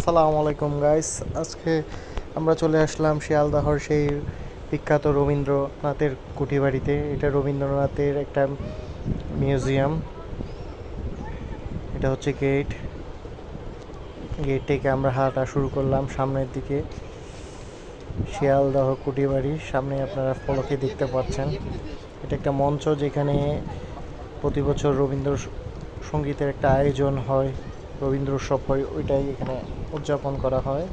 আসসালামু আলাইকুম গাইস। আজকে আমরা চলে আসলাম শিয়ালদহর সেই বিখ্যাত রবীন্দ্রনাথের কুঠিবাড়িতে। এটা রবীন্দ্রনাথের একটা মিউজিয়াম। এটা হচ্ছে গেট থেকে আমরা হাঁটা শুরু করলাম সামনের দিকে। শিয়ালদহ কুঠিবাড়ি সামনে আপনারা ফলকে দেখতে পাচ্ছেন। এটা একটা মঞ্চ যেখানে প্রতি বছর রবীন্দ্র সঙ্গীতের একটা আয়োজন হয়, রবীন্দ্র উৎসব হয়, ওইটাই এখানে উদযাপন করা হয়।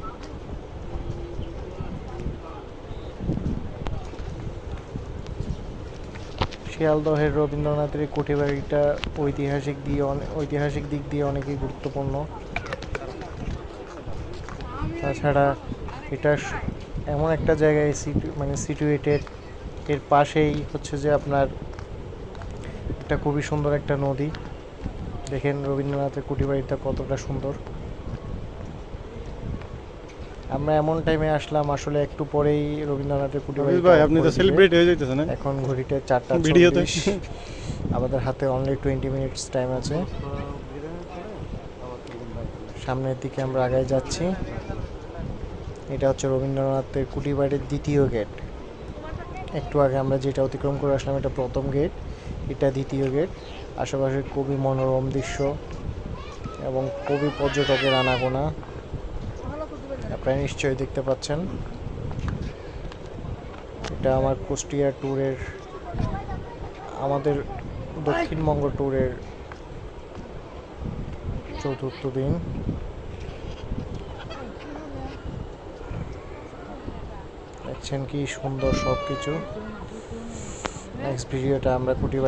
শিয়ালদহের রবীন্দ্রনাথের এই কুঠিবাড়িটা ঐতিহাসিক দিক দিয়ে অনেকই গুরুত্বপূর্ণ। তাছাড়া এটা এমন একটা জায়গায় সিচুয়েটেড, এর পাশেই হচ্ছে যে আপনার একটা খুবই সুন্দর একটা নদী। দেখেন রবীন্দ্রনাথের কুঠিবাড়িটা কতটা সুন্দর। আমরা এমন টাইমে আসলাম আসলে একটু পরেই রবীন্দ্রনাথের কুঠিবাড়ি। আপনি তো সেলিব্রেট হয়ে যাইতেছেন। এখন ঘড়িতে 4:40। আমাদের হাতে অনলি 20 মিনিটস টাইম আছে। সামনের দিকে আমরা আগায় যাচ্ছি। এটা হচ্ছে রবীন্দ্রনাথের কুঠিবাড়ির দ্বিতীয় গেট। একটু আগে আমরা যেটা অতিক্রম করে আসলাম এটা প্রথম গেট, এটা দ্বিতীয় গেট। আশেপাশে খুবই মনোরম দৃশ্য এবং খুবই পর্যটকের আনাগোনা আপনারা নিশ্চয়ই দেখতে পাচ্ছেন। এটা আমার কুষ্টিয়া ট্যুরের, আমাদের দক্ষিণবঙ্গ ট্যুরের 4র্থ দিন। দেখছেন কি সুন্দর সব কিছু। নেক্সট ভিডিওটা আমরা কুঠিবাড়ি